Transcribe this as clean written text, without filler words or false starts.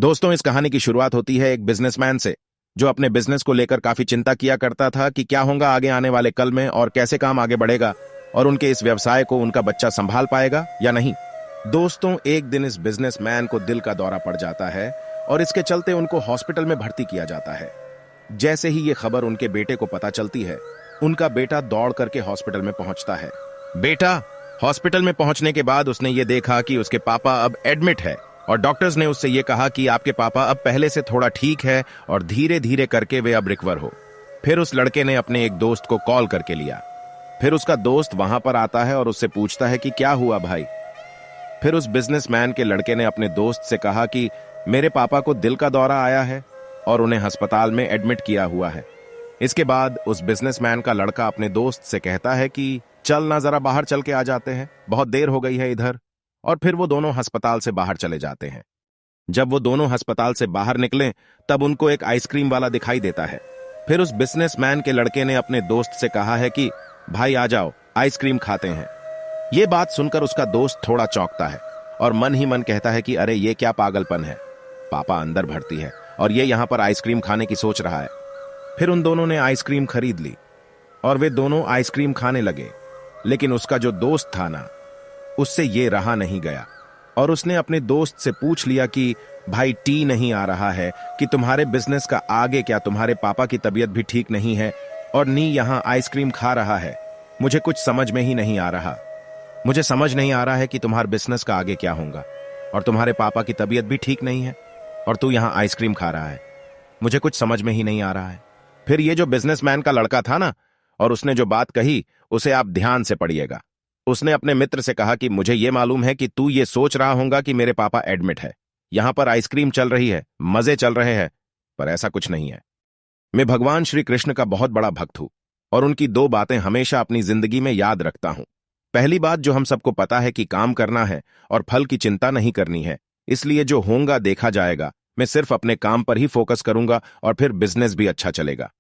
दोस्तों, इस कहानी की शुरुआत होती है एक बिजनेसमैन से जो अपने बिजनेस को लेकर काफी चिंता किया करता था कि क्या होगा आगे आने वाले कल में और कैसे काम आगे बढ़ेगा और उनके इस व्यवसाय को उनका बच्चा संभाल पाएगा या नहीं। दोस्तों, एक दिन इस बिजनेसमैन को दिल का दौरा पड़ जाता है और इसके चलते उनको हॉस्पिटल में भर्ती किया जाता है। जैसे ही ये खबर उनके बेटे को पता चलती है, उनका बेटा दौड़ करके हॉस्पिटल में पहुंचता है। बेटा हॉस्पिटल में पहुंचने के बाद उसने ये देखा कि उसके पापा अब एडमिट है और डॉक्टर्स ने उससे ये कहा कि आपके पापा अब पहले से थोड़ा ठीक है और धीरे धीरे करके वे अब रिकवर हो। फिर उस लड़के ने अपने एक दोस्त को कॉल करके लिया। फिर उसका दोस्त वहां पर आता है और उससे पूछता है कि क्या हुआ भाई। फिर उस बिजनेसमैन के लड़के ने अपने दोस्त से कहा कि मेरे पापा को दिल का दौरा आया है और उन्हें अस्पताल में एडमिट किया हुआ है। इसके बाद उस बिजनेसमैन का लड़का अपने दोस्त से कहता है कि चल ना, जरा बाहर चल के आ जाते हैं, बहुत देर हो गई है इधर। और फिर वो दोनों अस्पताल से बाहर चले जाते हैं। जब वो दोनों अस्पताल से बाहर निकले तब उनको एक आइसक्रीम वाला दिखाई देता है। फिर उस बिजनेसमैन के लड़के ने अपने दोस्त से कहा है कि भाई आ जाओ, आइसक्रीम खाते हैं। ये बात सुनकर उसका दोस्त थोड़ा चौंकता है और मन ही मन कहता है कि अरे ये क्या पागलपन है, पापा अंदर भर्ती है और ये यहां पर आइसक्रीम खाने की सोच रहा है। फिर उन दोनों ने आइसक्रीम खरीद ली और वे दोनों आइसक्रीम खाने लगे। लेकिन उसका जो दोस्त था ना, उससे ये रहा नहीं गया और उसने अपने दोस्त से पूछ लिया कि भाई टी नहीं आ रहा है कि तुम्हारे बिजनेस का आगे क्या, तुम्हारे पापा की तबीयत भी ठीक नहीं है और नी यहां आइसक्रीम खा रहा है। मुझे कुछ समझ में ही नहीं आ रहा। मुझे समझ नहीं आ रहा है कि तुम्हारे बिजनेस का आगे क्या होगा और तुम्हारे पापा की तबीयत भी ठीक नहीं है और तू यहां आइसक्रीम खा रहा है। मुझे कुछ समझ में ही नहीं आ रहा है। फिर ये जो बिजनेसमैन का लड़का था ना, और उसने जो बात कही उसे आप ध्यान से पढ़िएगा। उसने अपने मित्र से कहा कि मुझे यह मालूम है कि तू ये सोच रहा होगा कि मेरे पापा एडमिट है, यहां पर आइसक्रीम चल रही है, मजे चल रहे हैं, पर ऐसा कुछ नहीं है। मैं भगवान श्री कृष्ण का बहुत बड़ा भक्त हूं और उनकी दो बातें हमेशा अपनी जिंदगी में याद रखता हूं। पहली बात जो हम सबको पता है कि काम करना है और फल की चिंता नहीं करनी है, इसलिए जो होगा देखा जाएगा। मैं सिर्फ अपने काम पर ही फोकस करूंगा और फिर बिजनेस भी अच्छा चलेगा।